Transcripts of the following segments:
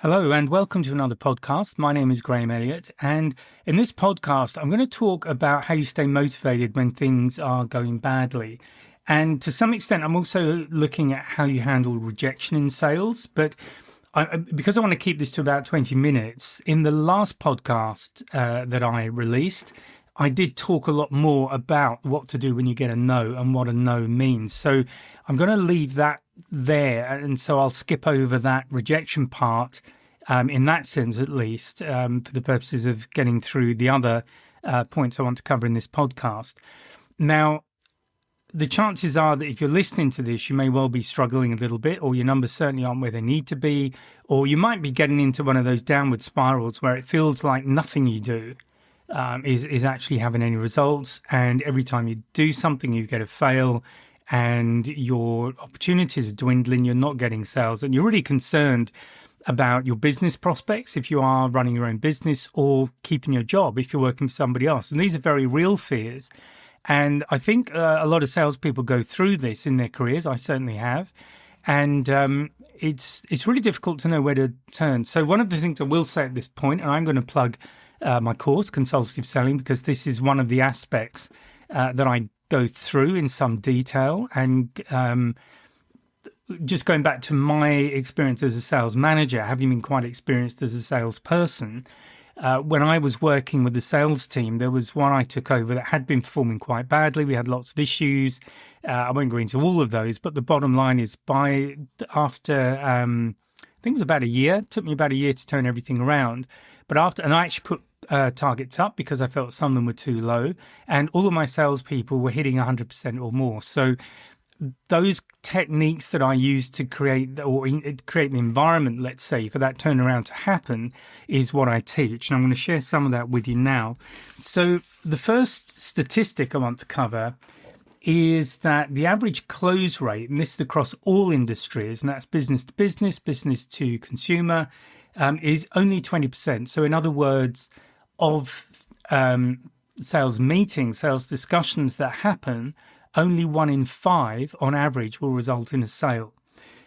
Hello and welcome to another podcast. My name is Elliott, and in this podcast I'm going to talk about how you stay motivated when things are going badly. And to some extent I'm also looking at how you handle rejection in sales, but because I want to keep this to about 20 minutes, in the last podcast that I released, I did talk a lot more about what to do when you get a no and what a no means. So I'm going to leave that there. And so I'll skip over that rejection part in that sense, at least, for the purposes of getting through the other points I want to cover in this podcast. Now, the chances are that if you're listening to this, you may well be struggling a little bit, or your numbers certainly aren't where they need to be, or you might be getting into one of those downward spirals where it feels like nothing you do is actually having any results. And every time you do something, you get a fail and your opportunities are dwindling, you're not getting sales, and you're really concerned about your business prospects if you are running your own business, or keeping your job if you're working for somebody else. And these are very real fears. And I think a lot of salespeople go through this in their careers. I certainly have. And it's really difficult to know where to turn. So one of the things I will say at this point, and I'm going to plug my course, Consultative Selling, because this is one of the aspects that I go through in some detail. And just going back to my experience as a sales manager, having been quite experienced as a salesperson, when I was working with the sales team, there was one I took over that had been performing quite badly. We had lots of issues. I won't go into all of those, but the bottom line is after I think it was about a year, it took me about a year to turn everything around. But and I actually put targets up because I felt some of them were too low, and all of my salespeople were hitting 100% or more. So those techniques that I use to create the environment, let's say, for that turnaround to happen is what I teach. And I'm going to share some of that with you now. So the first statistic I want to cover is that the average close rate, and this is across all industries, and that's business to business, business to consumer, is only 20%. So in other words, of sales meetings, sales discussions that happen, only 1 in 5 on average will result in a sale.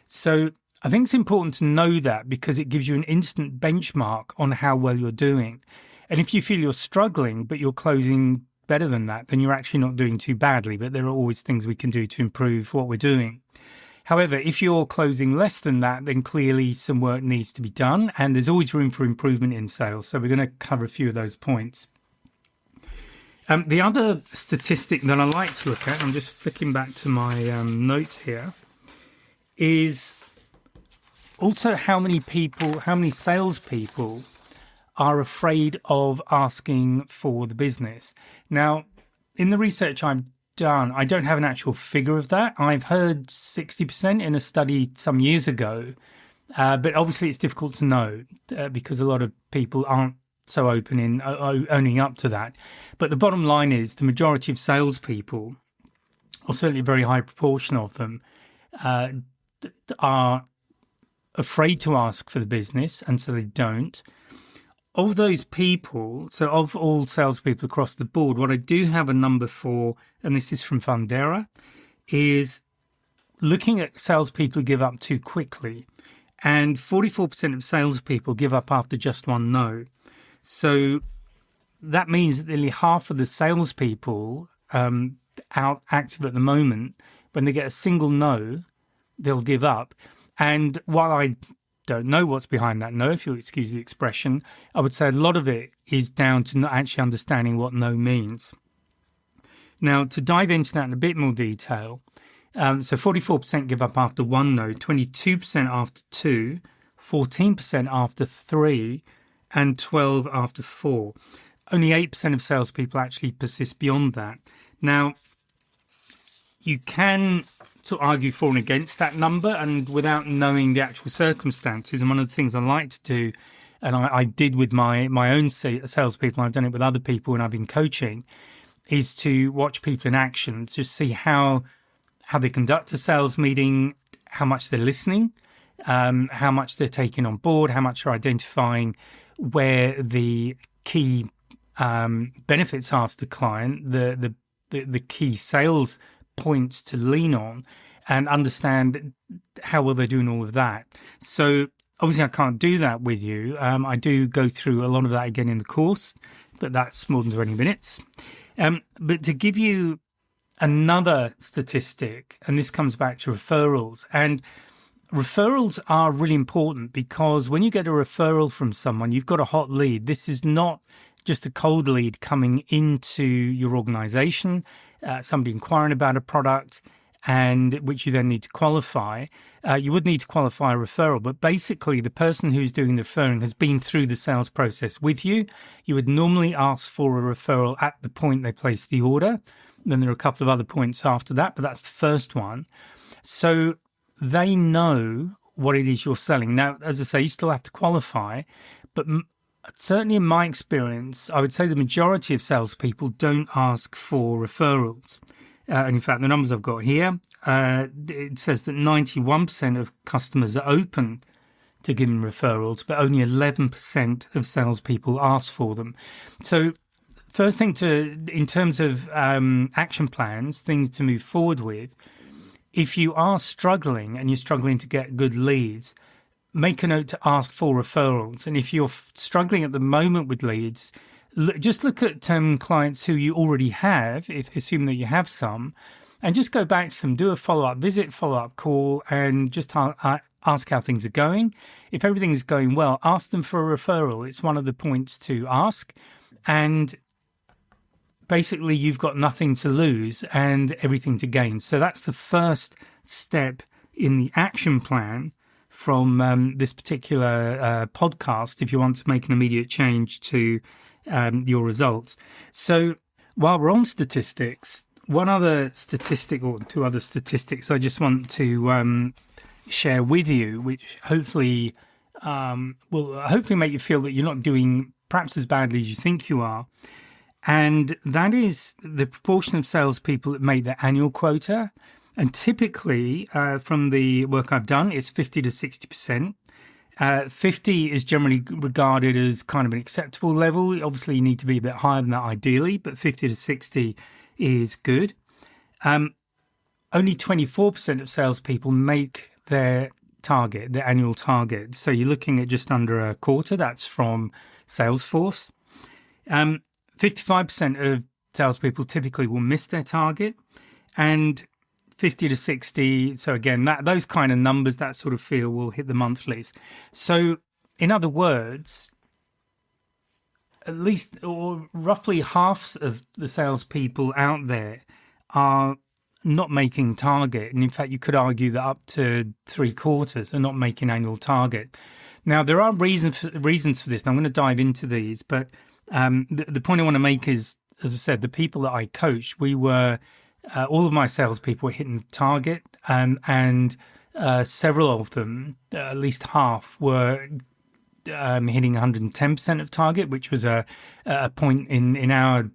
So I think it's important to know that because it gives you an instant benchmark on how well you're doing. And if you feel you're struggling, but you're closing better than that, then you're actually not doing too badly. But there are always things we can do to improve what we're doing. However, if you're closing less than that, then clearly some work needs to be done. And there's always room for improvement in sales. So we're going to cover a few of those points. The other statistic that I like to look at, I'm just flicking back to my notes here, is also how many salespeople are afraid of asking for the business. Now, in the research I've done, I don't have an actual figure of that. I've heard 60% in a study some years ago, but obviously it's difficult to know because a lot of people aren't so open in owning up to that. But the bottom line is the majority of salespeople, or certainly a very high proportion of them, are afraid to ask for the business, and so they don't. Of those people, so of all salespeople across the board, what I do have a number for, and this is from Fundera, is looking at salespeople who give up too quickly. And 44% of salespeople give up after just one no. So that means that nearly half of the salespeople out active at the moment, when they get a single no, they'll give up. And while I don't know what's behind that no, if you'll excuse the expression, I would say a lot of it is down to not actually understanding what no means. Now, to dive into that in a bit more detail, so 44% give up after one no, 22% after 2, 14% after 3, and 12 after 4. Only 8% of salespeople actually persist beyond that. Now, you can sort of argue for and against that number, and without knowing the actual circumstances. And one of the things I like to do, and I did with my own salespeople, and I've done it with other people when I've been coaching, is to watch people in action, to see how they conduct a sales meeting, how much they're listening, how much they're taking on board, how much they're identifying where the key benefits are to the client, the key sales points to lean on, and understand how well they're doing all of that. So Obviously, I can't do that with you. I do go through a lot of that again in the course, but that's more than 20 minutes. But to give you another statistic, and this comes back to referrals, and referrals are really important because when you get a referral from someone, you've got a hot lead. This is not just a cold lead coming into your organization, somebody inquiring about a product, and which you then need to qualify. You would need to qualify a referral, but basically the person who's doing the referring has been through the sales process with you. You would normally ask for a referral at the point they place the order. Then there are a couple of other points after that, but that's the first one. So they know what it is you're selling. Now, as I say, you still have to qualify, but certainly in my experience, I would say the majority of salespeople don't ask for referrals. And in fact, the numbers I've got here, it says that 91% of customers are open to giving referrals, but only 11% of salespeople ask for them. So first thing in terms of action plans, things to move forward with, if you are struggling and you're struggling to get good leads, make a note to ask for referrals. And if you're struggling at the moment with leads, just look at clients who you already have, assume that you have some, and just go back to them, do a follow-up visit, follow-up call, and just ask how things are going. If everything's going well, ask them for a referral. It's one of the points to ask. And basically, you've got nothing to lose and everything to gain. So that's the first step in the action plan from this particular podcast if you want to make an immediate change to your results. So while we're on statistics, one other statistic or two other statistics I just want to share with you, which hopefully will make you feel that you're not doing perhaps as badly as you think you are. And that is the proportion of salespeople that make their annual quota. And typically, from the work I've done, it's 50 to 60%. 50 is generally regarded as kind of an acceptable level. Obviously, you need to be a bit higher than that ideally, but 50 to 60 is good. Only 24% of salespeople make their target, their annual target. So you're looking at just under a quarter. That's from Salesforce. 55% of salespeople typically will miss their target, and 50 to 60. So again, those kind of numbers, that sort of feel will hit the monthlies. So in other words, at least or roughly half of the salespeople out there are not making target. And in fact, you could argue that up to 3/4 are not making annual target. Now, there are reasons for this, and I'm going to dive into these. But the point I want to make is, as I said, the people that I coach, we were all of my salespeople were hitting target, and several of them, at least half, were hitting 110% of target, which was a point in our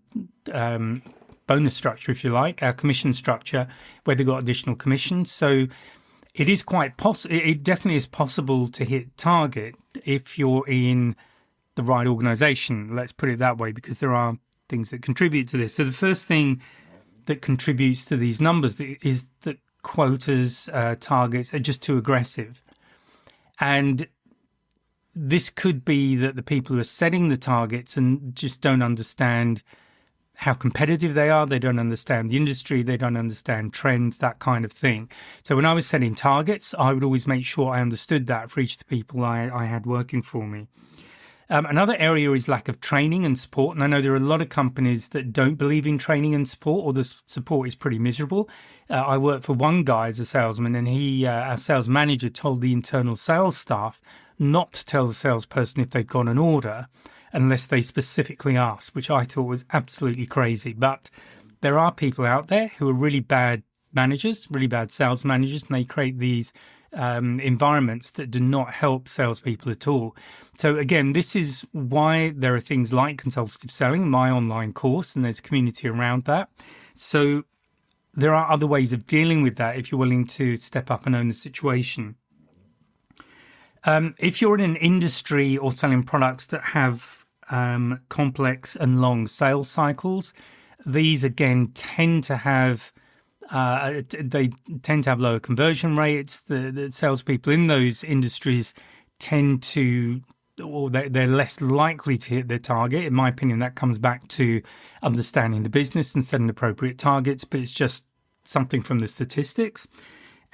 bonus structure, if you like, our commission structure, where they got additional commissions. So it is quite possible. It definitely is possible to hit target if you're in the right organization. Let's put it that way, because there are things that contribute to this. So the first thing that contributes to these numbers is that quotas, targets are just too aggressive. And this could be that the people who are setting the targets and just don't understand how competitive they are. They don't understand the industry. They don't understand trends, that kind of thing. So when I was setting targets, I would always make sure I understood that for each of the people I had working for me. Another area is lack of training and support. And I know there are a lot of companies that don't believe in training and support, or the support is pretty miserable. I worked for one guy as a salesman, and our sales manager told the internal sales staff not to tell the salesperson if they've got an order unless they specifically ask, which I thought was absolutely crazy. But there are people out there who are really bad managers, really bad sales managers, and they create these environments that do not help salespeople at all. So again, this is why there are things like consultative selling, my online course, and there's a community around that. So there are other ways of dealing with that if you're willing to step up and own the situation. If you're in an industry or selling products that have complex and long sales cycles, these again tend to have lower conversion rates. The salespeople in those industries tend to, or they're less likely to hit their target. In my opinion, that comes back to understanding the business and setting appropriate targets, but it's just something from the statistics.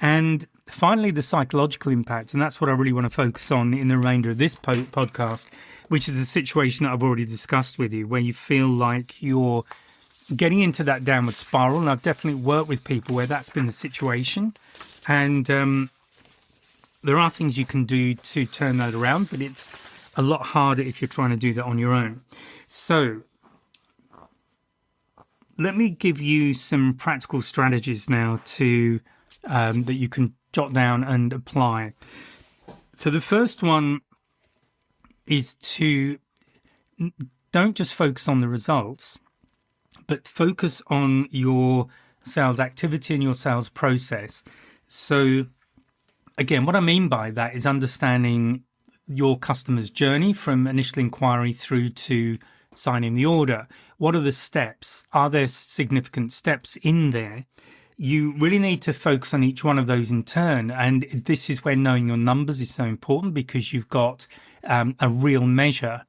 And finally, the psychological impact, and that's what I really want to focus on in the remainder of this podcast, which is the situation that I've already discussed with you, where you feel like you're getting into that downward spiral. And I've definitely worked with people where that's been the situation. And there are things you can do to turn that around, but it's a lot harder if you're trying to do that on your own. So let me give you some practical strategies now to that you can jot down and apply. So the first one is to don't just focus on the results, but focus on your sales activity and your sales process. So again, what I mean by that is understanding your customer's journey from initial inquiry through to signing the order. What are the steps? Are there significant steps in there? You really need to focus on each one of those in turn. And this is where knowing your numbers is so important, because you've got a real measure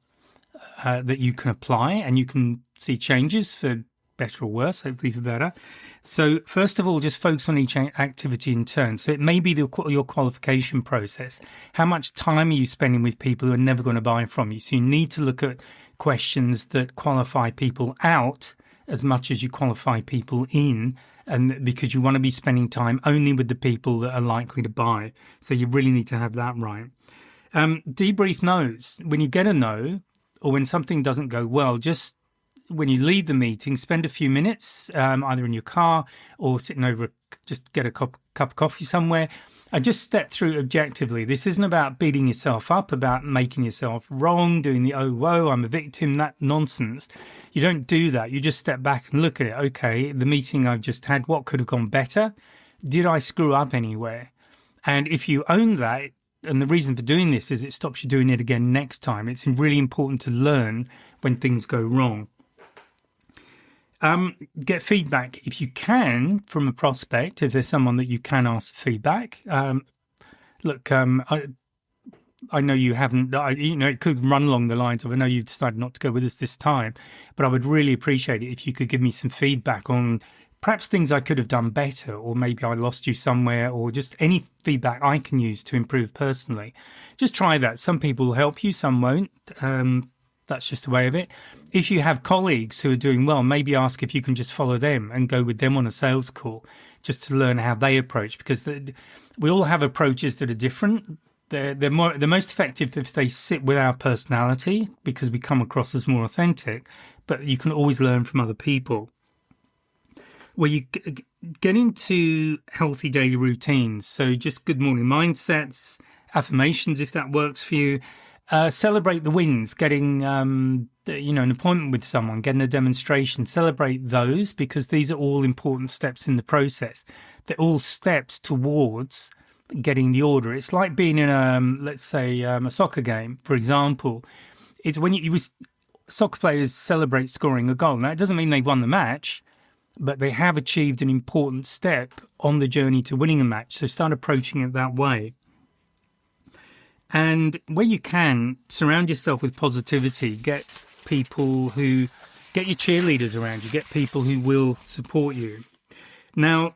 that you can apply, and you can see changes for better or worse, hopefully for better. So first of all, just focus on each activity in turn. So it may be your qualification process. How much time are you spending with people who are never going to buy from you? So you need to look at questions that qualify people out as much as you qualify people in, and because you want to be spending time only with the people that are likely to buy. So you really need to have that right. Debrief no's. When you get a no, or when something doesn't go well, just when you leave the meeting, spend a few minutes either in your car or sitting over, just get a cup of coffee somewhere, and just step through objectively. This isn't about beating yourself up, about making yourself wrong, doing the oh, whoa, I'm a victim, that nonsense. You don't do that. You just step back and look at it. Okay, the meeting I've just had, what could have gone better? Did I screw up anywhere? And if you own that, and the reason for doing this is it stops you doing it again next time. It's really important to learn when things go wrong. Get feedback if you can from a prospect, if there's someone that you can ask for feedback. I know you haven't, it could run along the lines of, I know you've decided not to go with us this time, but I would really appreciate it if you could give me some feedback on perhaps things I could have done better, or maybe I lost you somewhere, or just any feedback I can use to improve personally. Just try that. Some people will help you, some won't. That's just the way of it. If you have colleagues who are doing well, maybe ask if you can just follow them and go with them on a sales call, just to learn how they approach, because we all have approaches that are different. They're most effective if they sit with our personality, because we come across as more authentic, but you can always learn from other people. Where you get into healthy daily routines, so just good morning mindsets, affirmations if that works for you. Celebrate the wins, getting an appointment with someone, getting a demonstration. Celebrate those, because these are all important steps in the process. They're all steps towards getting the order. It's like being in a soccer game, for example. It's when soccer players celebrate scoring a goal. Now, it doesn't mean they've won the match, but they have achieved an important step on the journey to winning a match. So start approaching it that way. And where you can, surround yourself with positivity. Get your cheerleaders around you. Get people who will support you. Now,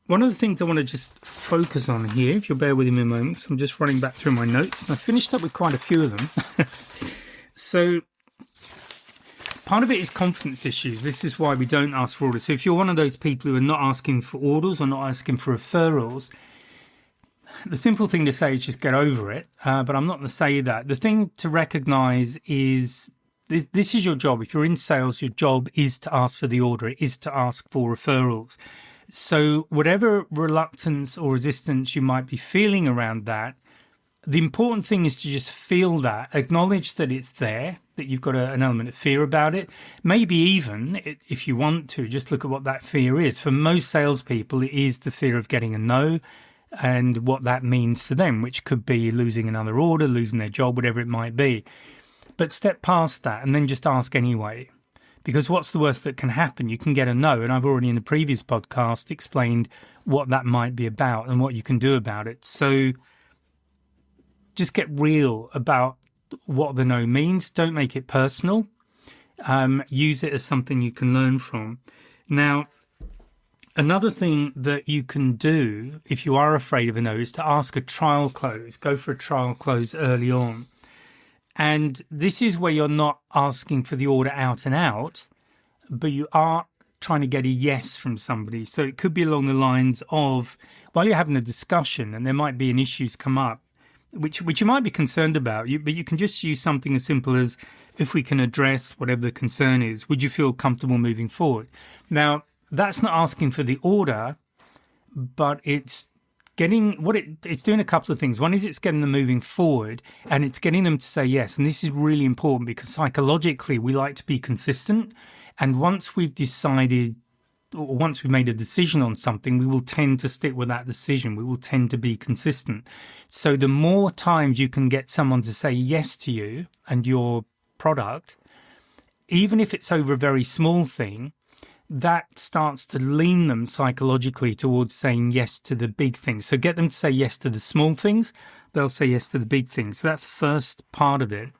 one of the things I want to just focus on here, if you'll bear with me a moment, so I'm just running back through my notes, and I finished up with quite a few of them. So part of it is confidence issues. This is why we don't ask for orders. So if you're one of those people who are not asking for orders or not asking for referrals, the simple thing to say is just get over it. But I'm not going to say that. The thing to recognize is this is your job. If you're in sales, your job is to ask for the order. It is to ask for referrals. So whatever reluctance or resistance you might be feeling around that, the important thing is to just feel that, acknowledge that it's there, that you've got an element of fear about it. Maybe even, if you want to, just look at what that fear is. For most salespeople, it is the fear of getting a no and what that means to them, which could be losing another order, losing their job, whatever it might be. But step past that and then just ask anyway. Because what's the worst that can happen? You can get a no. And I've already in the previous podcast explained what that might be about and what you can do about it. So just get real about what the no means. Don't make it personal. Use it as something you can learn from. Now, another thing that you can do if you are afraid of a no is to ask a trial close. Go for a trial close early on. And this is where you're not asking for the order out and out, but you are trying to get a yes from somebody. So it could be along the lines of, while you're having a discussion and there might be an issues come up, which you might be concerned about, but you can just use something as simple as, if we can address whatever the concern is, would you feel comfortable moving forward? Now, that's not asking for the order, but it's it's doing a couple of things. One is it's getting them moving forward, and it's getting them to say yes. And this is really important because psychologically we like to be consistent. And once we've decided, or once we've made a decision on something, we will tend to stick with that decision. We will tend to be consistent. So the more times you can get someone to say yes to you and your product, even if it's over a very small thing, that starts to lean them psychologically towards saying yes to the big things. So get them to say yes to the small things, they'll say yes to the big things. So that's the first part of it.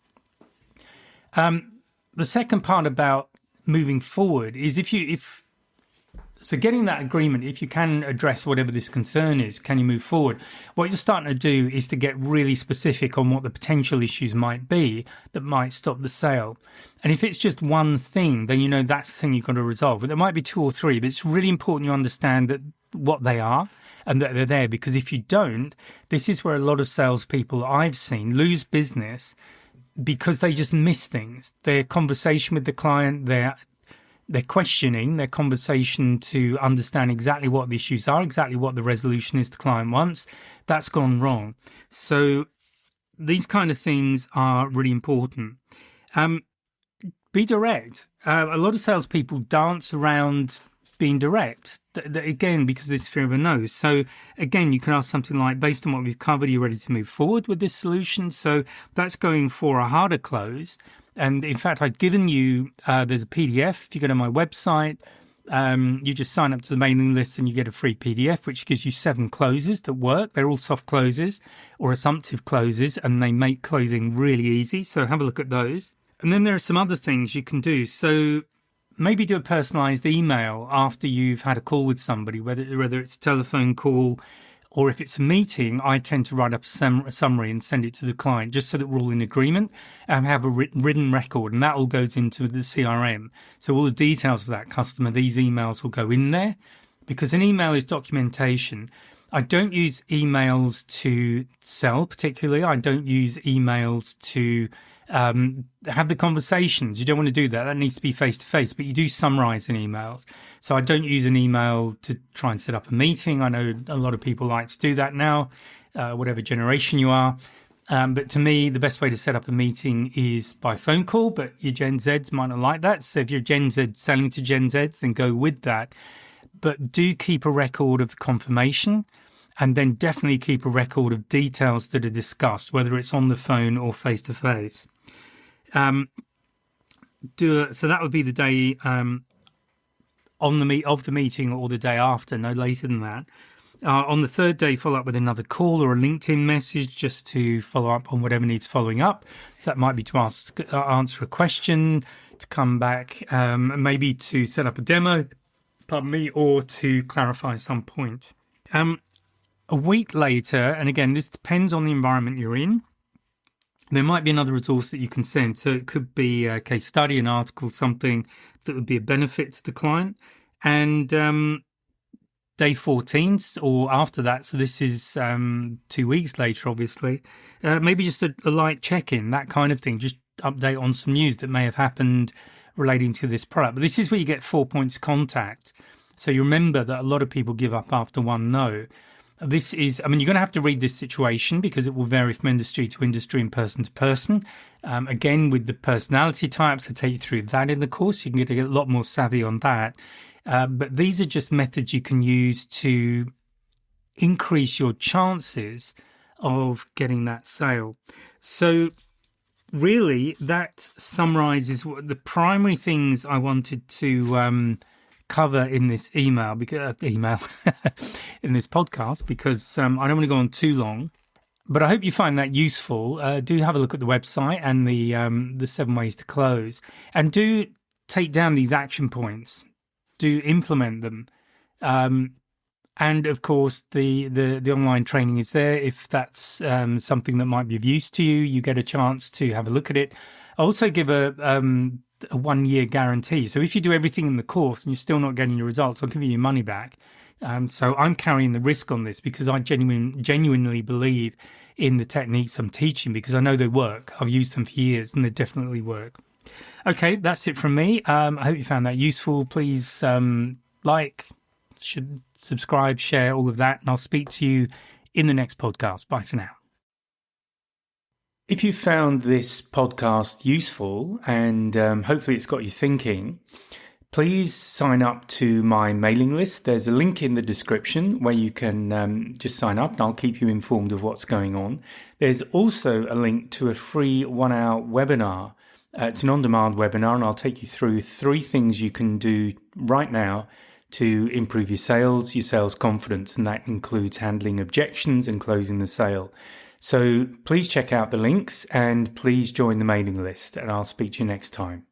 The second part about moving forward is so getting that agreement, if you can address whatever this concern is, can you move forward? What you're starting to do is to get really specific on what the potential issues might be that might stop the sale. And if it's just one thing, then you know that's the thing you've got to resolve. But there might be two or three, but it's really important you understand that what they are and that they're there. Because if you don't, this is where a lot of salespeople I've seen lose business because they just miss things. Their conversation with the client, they're questioning their conversation to understand exactly what the issues are, exactly what the resolution is the client wants. That's gone wrong. So these kind of things are really important. Be direct. A lot of salespeople dance around being direct, again, because there's fear of a no. So again, you can ask something like, based on what we've covered, are you ready to move forward with this solution? So that's going for a harder close. And in fact, I've given you, there's a PDF. If you go to my website, you just sign up to the mailing list and you get a free PDF, which gives you 7 closes that work. They're all soft closes or assumptive closes, and they make closing really easy. So have a look at those. And then there are some other things you can do. So maybe do a personalized email after you've had a call with somebody, whether it's a telephone call or if it's a meeting. I tend to write up a summary and send it to the client just so that we're all in agreement and have a written record, and that all goes into the CRM. So all the details of that customer, these emails will go in there, because an email is documentation. I don't use emails to sell particularly. I don't use emails to have the conversations. You don't want to do that. That needs to be face-to-face, but you do summarize in emails. So I don't use an email to try and set up a meeting. I know a lot of people like to do that now, whatever generation you are. But to me, the best way to set up a meeting is by phone call, but your Gen Zs might not like that. So if you're Gen Z selling to Gen Zs, then go with that. But do keep a record of the confirmation, and then definitely keep a record of details that are discussed, whether it's on the phone or face-to-face. So that would be the day of the meeting, or the day after, no later than that. On the third day, follow up with another call or a LinkedIn message just to follow up on whatever needs following up. So that might be to answer a question, to come back, maybe to set up a demo, or to clarify some point. A week later, and again, this depends on the environment you're in, there might be another resource that you can send. So it could be a case study, an article, something that would be a benefit to the client. And day 14 or after that, so this is 2 weeks later, obviously, maybe just a light check-in, that kind of thing, just update on some news that may have happened relating to this product. But this is where you get 4 points contact. So you remember that a lot of people give up after one no. This is, you're going to have to read this situation because it will vary from industry to industry and person to person. Again, with the personality types, I take you through that in the course. You can get a lot more savvy on that. But these are just methods you can use to increase your chances of getting that sale. So really, that summarizes what the primary things I wanted to cover in this in this podcast, because I don't want to go on too long. But I hope you find that useful. Do have a look at the website and the 7 ways to close, and do take down these action points. Do implement them. And of course, the online training is there. If that's something that might be of use to you, you get a chance to have a look at it. I also give a 1-year guarantee. So if you do everything in the course and you're still not getting your results, I'll give you your money back. So I'm carrying the risk on this because I genuinely believe in the techniques I'm teaching, because I know they work. I've used them for years and they definitely work. Okay, that's it from me. I hope you found that useful. Please should subscribe, share, all of that, and I'll speak to you in the next podcast. Bye for now. If you found this podcast useful and hopefully it's got you thinking, please sign up to my mailing list. There's a link in the description where you can just sign up and I'll keep you informed of what's going on. There's also a link to a free 1-hour webinar. It's an on-demand webinar, and I'll take you through 3 things you can do right now to improve your sales confidence, and that includes handling objections and closing the sale. So please check out the links and please join the mailing list, and I'll speak to you next time.